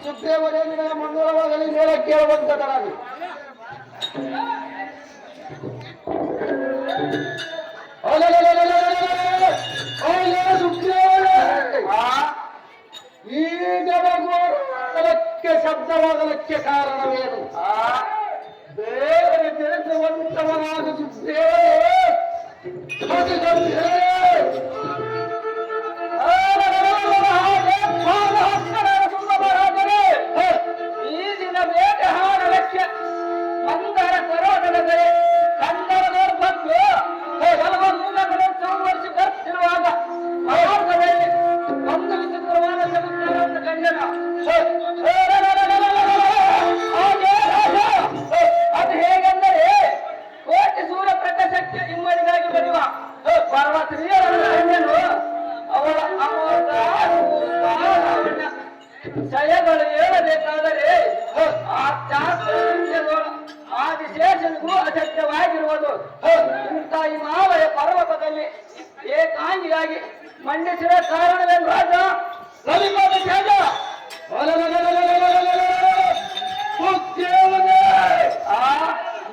ಸುಗ್ರೀವನಿಂದ ಮಂಗಳವಾಗಲಿ ಮೇಲೆ ಕೇಳುವಂತದರಾಗಿ ಈಗ ಅದಕ್ಕೆ ಶಬ್ದವಾಗಲಕ್ಕೆ ಕಾರಣವೇನು? ಬೇರೆ ತಿಳಿಸುವಂತವನಾದ ಈ ದಿನ ಬೇಟೆ ಹಾಡಲಕ್ಕೆ ಮಂದರ ಕರೋಟದರೆ ಕನ್ನಡದವರು ಬಂದು ಮೂಲಗಳು ಸಂವರ್ಷ ಬರ್ತಿರುವಾಗ ಭಾರತದಲ್ಲಿ ಒಂದು ವಿಚಿತ್ರವಾದ ಚಮತ್ಕಾರವನ್ನು ಕಂಡನ. ಅದು ಹೇಗೆಂದರೆ ಕೋಟಿ ಸೂರ್ಯ ಪ್ರಕಾಶಕ್ಕೆ ಇಮ್ಮಡಿಗಾಗಿ ಬರುವ ಪರ್ವತೀಯರನ್ನು ಅವಳ ಅಮೋಘ ಜಯಗಳು ಹೇಳಬೇಕಾದರೆ ಆ ಚಾಸ್ತ್ರದೋಳು ಆದಿಶೇಷನಿಗೂ ಅಸತ್ಯವಾಗಿರುವುದು. ಇಂಥ ಹಿಮಾಲಯ ಪರ್ವತದಲ್ಲಿ ಏಕಾಂಗಿಯಾಗಿ ಮಂಡಿಸಿದ ಕಾರಣವೇನು ರಾಜ? ರವಿಪಾದ ತ್ಯಾಗ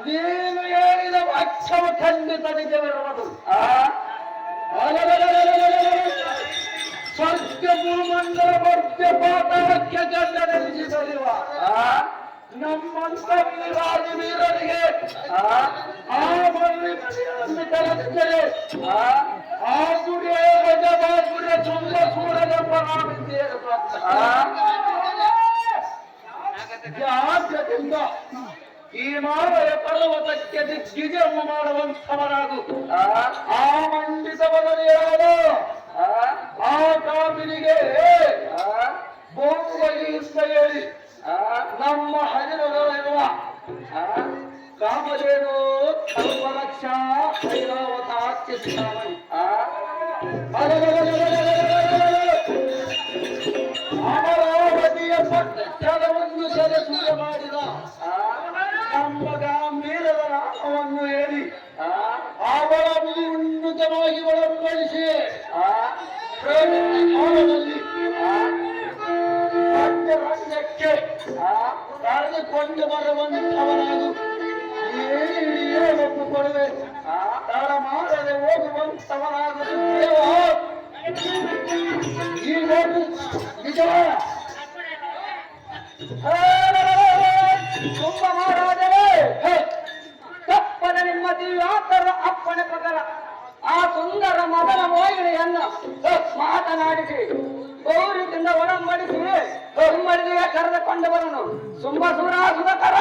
ನೀನು ಹೇಳಿದ ಅಕ್ಷವ ಖಂಡಿತ ನಿಜವಿರುವುದು. ಸ್ವರ್ಗ ಭೂಮಂಡಲ ಮಧ್ಯ ಪಾತಾಳಕ್ಕೆ ಗಂಡ ನೆಲೆಸಿದರಿವ ನಮ್ಮಂತ ರಾಜವೀರರಿಗೆ ಆ ಮಲ್ಲಿಯನ್ನು ಕಲಿಸಿದರೆ ಆ ಗುರಿಯ ಗಜಬಾಗುರಿಯ ಸುಂದ ಸೂರನೆಂಬ ನಾವಿದ್ದೇವೆ. ಜಾಗ್ರತೆಯಿಂದ ಈ ಮಾವಯ ಪರ್ವತಕ್ಕೆ ದಿಗ್ವಿಜಯ ಮಾಡುವಂಥವನಾಗು. ಆ ಮಂಡಿತವನಲ್ಲಿ ಯಾರು ಆ ಕಾಮಿನಿಗೆ ಬೋಂಬಗಿಯಿಂದ ಹೇಳಿ ನಮ್ಮ ಹರಿರುವ ಕಾಮಧೇನು ಕಲ್ಪಲಕ್ಷ ಐರಾವತಾಚ್ಯಮಣಿ ಅಮರಾವತಿಯ ಪಟ್ಟಣವನ್ನು ಸೆರೆಸೂಯ ಮಾಡಿದ ನಮ್ಮ ಗಾಂಭೀರದ ನಾಮವನ್ನು ಹೇಳಿ ಅವಳ ಉನ್ನತವಾಗಿ ಒಳಪಡಿಸಿ ಕಾಲದಲ್ಲಿ ರಾಜ್ಯಕ್ಕೆ ಕರೆದುಕೊಂಡು ಬರುವಂಥವನಾಗು. ಏನಿದೆಯೇ ಒಪ್ಪುಕೊಡುವೆ, ತಡ ಮಾಡದೆ ಹೋಗುವಂಥವನಾಗು. ಈ ನೋಟು ನಿಜವಾದ ತುಂಬ ಮಹಾರಾಜರೇ, ತಪ್ಪದ ನಿಮ್ಮ ದಿವ್ಯಾತರ ಅಪ್ಪಣೆ ಪ್ರಕಾರ ಆ ಸುಂದರ ಮದನ ಮೋಹಿಣಿಯನ್ನು ಮಾತನಾಡಿಸಿ ಗೌರವದಿಂದ ಒಡಂಬಡಿಸಿ ಮಡಿಗೆ ಕರೆದುಕೊಂಡು ಬರನು. ಸುಂಬ ಸುರ ಸುಧಕರ